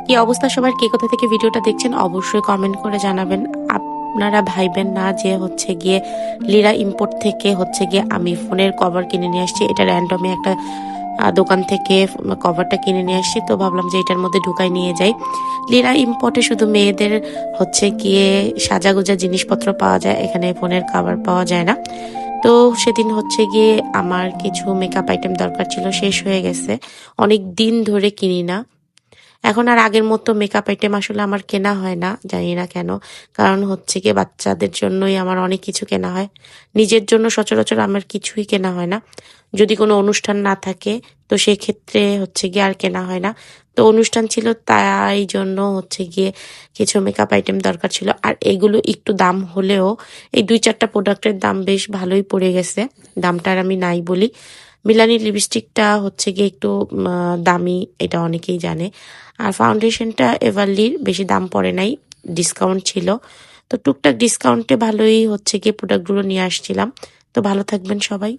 কি অবস্থা সবার, কে কোথা থেকে ভিডিওটা দেখছেন অবশ্যই কমেন্ট করে জানাবেন। আপনারা ভাইবেন না যে হচ্ছে গিয়ে লীরা ইম্পোর্ট থেকে হচ্ছে গিয়ে আমি ফোনের কভার কিনে নিয়ে আসছি। এটা র্যান্ডমে একটা দোকান থেকে কভারটা কিনে নিয়ে আসছি, তো ভাবলাম যে এটার মধ্যে ঢুকাই নিয়ে যাই। লীরা ইম্পোর্টে শুধু মেয়েদের হচ্ছে গিয়ে সাজাগোজা জিনিসপত্র পাওয়া যায়, এখানে ফোনের কভার পাওয়া যায় না। তো সেদিন হচ্ছে গিয়ে আমার কিছু মেকআপ আইটেম দরকার ছিল, শেষ হয়ে গেছে, অনেক দিন ধরে কিনি না। এখন আর আগের মতো মেকআপ আইটেম আসলে আমার কেনা হয় না, জানি না কেন। কারণ হচ্ছে গিয়ে বাচ্চাদের জন্যই আমার অনেক কিছু কেনা হয়, নিজের জন্য সচরাচর আমার কিছুই কেনা হয় না। যদি কোনো অনুষ্ঠান না থাকে তো সেক্ষেত্রে হচ্ছে গিয়ে আর কেনা হয় না। তো অনুষ্ঠান ছিল, তাই জন্য হচ্ছে গিয়ে কিছু মেকআপ আইটেম দরকার ছিল। আর এগুলো একটু দাম হলেও এই 2-4টা প্রোডাক্টের দাম বেশ ভালোই পড়ে গেছে, দামটা আর আমি নাই বলি। মিলানি লিপস্টিকটা হচ্ছে গিয়ে একটু দামি, এটা অনেকেই জানে। আর ফাউন্ডেশনটা এভারলির বেশি দাম পড়ে নাই, ডিসকাউন্ট ছিল। তো টুকটাক ডিসকাউন্টে ভালোই হচ্ছে গিয়ে প্রোডাক্টগুলো নিয়ে আসছিলাম। তো ভালো থাকবেন সবাই।